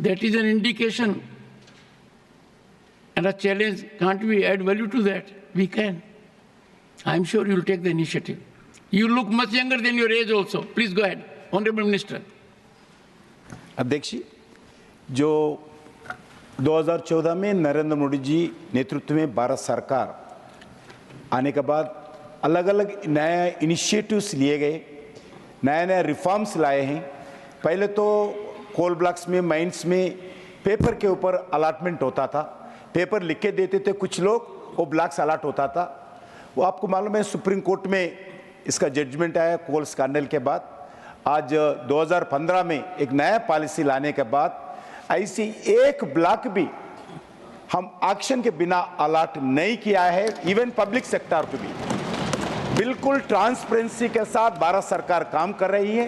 That is an indication and a challenge. Can't we add value to that? We can. I'm sure you'll take the initiative. You look much younger than your age also. Please go ahead. Honorable Minister. अध्यक्ष जी, जो 2014 में नरेंद्र मोदी जी नेतृत्व में भारत सरकार आने के बाद अलग अलग नए इनिशिएटिव्स लिए गए, नए नए रिफॉर्म्स लाए हैं। पहले तो कोल ब्लॉक्स में, माइंस में पेपर के ऊपर अलॉटमेंट होता था, पेपर लिख के देते थे कुछ लोग, वो ब्लॉक्स अलॉट होता था। वो आपको मालूम है सुप्रीम कोर्ट में इसका जजमेंट आया कोल स्कैंडल के बाद। आज 2015 में एक नया पॉलिसी लाने के बाद ऐसी एक ब्लॉक भी हम एक्शन के बिना अलॉट नहीं किया है, इवन पब्लिक सेक्टर को भी। बिल्कुल ट्रांसपेरेंसी के साथ भारत सरकार काम कर रही है।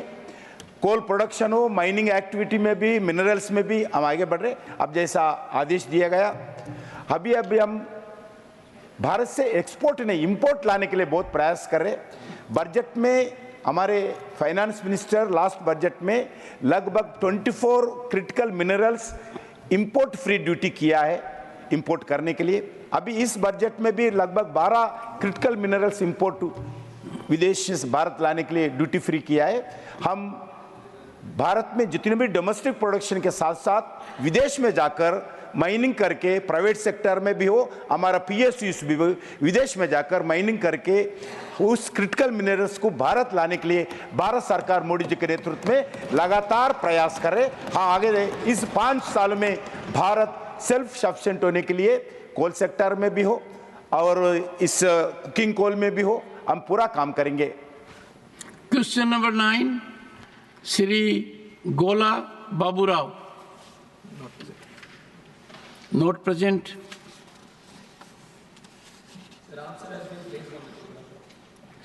कोल प्रोडक्शन हो, माइनिंग एक्टिविटी में भी, मिनरल्स में भी हम आगे बढ़ रहे। अब जैसा आदेश दिया गया, अभी हम भारत से एक्सपोर्ट नहीं इंपोर्ट लाने के लिए बहुत प्रयास कर रहे। बजट में हमारे फाइनेंस मिनिस्टर लास्ट बजट में लगभग 24 critical minerals import free duty किया है इंपोर्ट करने के लिए। अभी इस बजट में भी लगभग 12 क्रिटिकल मिनरल्स इंपोर्ट विदेश से भारत लाने के लिए ड्यूटी फ्री किया है। हम भारत में जितने भी डोमेस्टिक प्रोडक्शन के साथ साथ विदेश में जाकर माइनिंग करके, प्राइवेट सेक्टर में भी हो, हमारा पीएसयूज भी विदेश में जाकर माइनिंग करके उस क्रिटिकल मिनरल्स को भारत लाने के लिए भारत सरकार मोदी जी के नेतृत्व में लगातार प्रयास कर रहे। हाँ, आगे इस 5 साल में भारत सेल्फ सफिशिएंट होने के लिए कोल सेक्टर में भी हो और इस कुकिंग कोल में भी हो, हम पूरा काम करेंगे। क्वेश्चन नंबर 9, श्री गोला Baburao. Not present.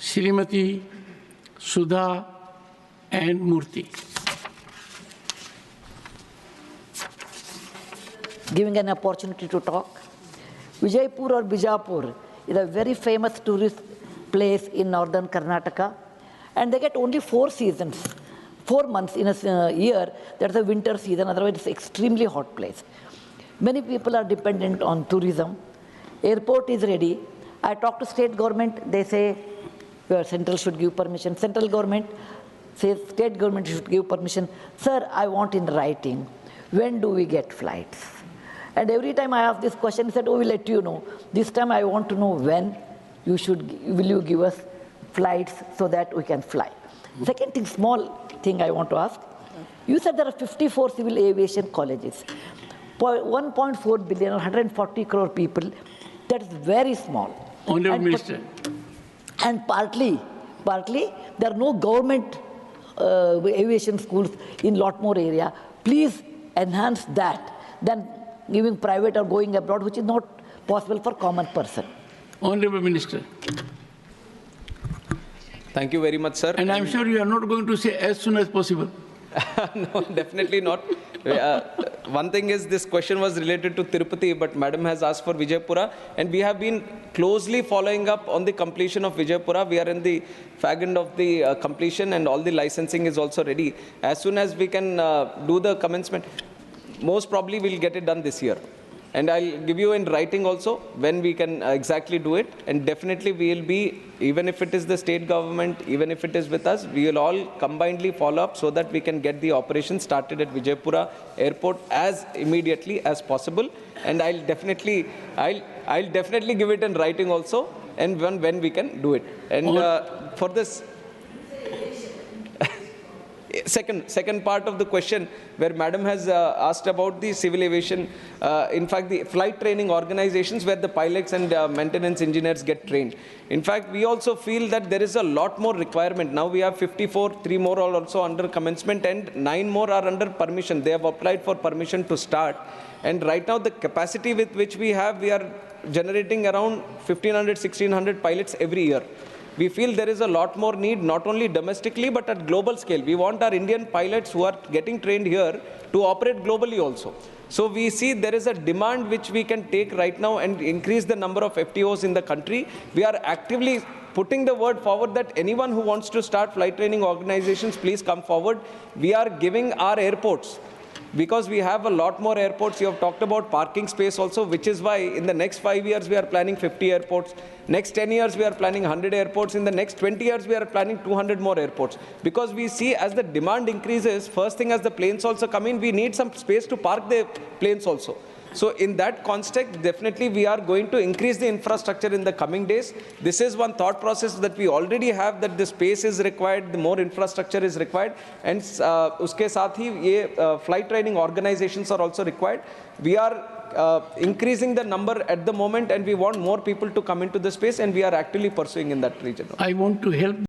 Srimati Sudha and Murthy. Giving an opportunity to talk. Vijaypur or Bijapur is a very famous tourist place in northern Karnataka, and they get only 4 seasons, 4 months in a year. That's the winter season, otherwise it's an extremely hot place. Many people are dependent on tourism. Airport is ready. I talk to state government, they say central should give permission. Central government says state government should give permission. Sir, I want in writing, when do we get flights? And every time I ask this question, he said, oh, we'll let you know. This time I want to know when will you give us flights so that we can fly. Second thing, small thing I want to ask. You said there are 54 civil aviation colleges. 1.4 billion or 140 crore people, that is very small. Honourable Minister. And partly, there are no government aviation schools in lot more area. Please enhance that than giving private or going abroad, which is not possible for common person. Honourable Minister. Thank you very much, sir. And I'm sure you are not going to say as soon as possible. No, definitely not. One thing is, this question was related to Tirupati, but Madam has asked for Vijaypura, and we have been closely following up on the completion of Vijaypura. We are in the fag end of the completion, and all the licensing is also ready. As soon as we can do the commencement, most probably we'll get it done this year. And I'll give you in writing also when we can exactly do it. And definitely we will be, even if it is the state government, even if it is with us, we will all combinedly follow up so that we can get the operation started at Vijaypura Airport as immediately as possible. And I'll definitely give it in writing also, and when we can do it. And for this second part of the question, where Madam has asked about the civil aviation, in fact, the flight training organizations where the pilots and maintenance engineers get trained. In fact, we also feel that there is a lot more requirement. Now we have 54, 3 more are also under commencement, and 9 more are under permission. They have applied for permission to start. And right now, the capacity with which we are generating around 1,500, 1,600 pilots every year. We feel there is a lot more need, not only domestically, but at global scale. We want our Indian pilots who are getting trained here to operate globally also. So we see there is a demand which we can take right now and increase the number of FTOs in the country. We are actively putting the word forward that anyone who wants to start flight training organizations, please come forward. We are giving our airports because we have a lot more airports. You have talked about parking space also, which is why in the next 5 years we are planning 50 airports. Next 10 years we are planning 100 airports. In the next 20 years we are planning 200 more airports. Because we see as the demand increases, first thing as the planes also come in, we need some space to park the planes also. So in that context, definitely we are going to increase the infrastructure in the coming days. This is one thought process that we already have, that the space is required, the more infrastructure is required, and uske saath hi ye flight training organizations are also required. We are increasing the number at the moment, and we want more people to come into the space, and we are actively pursuing in that region. I want to help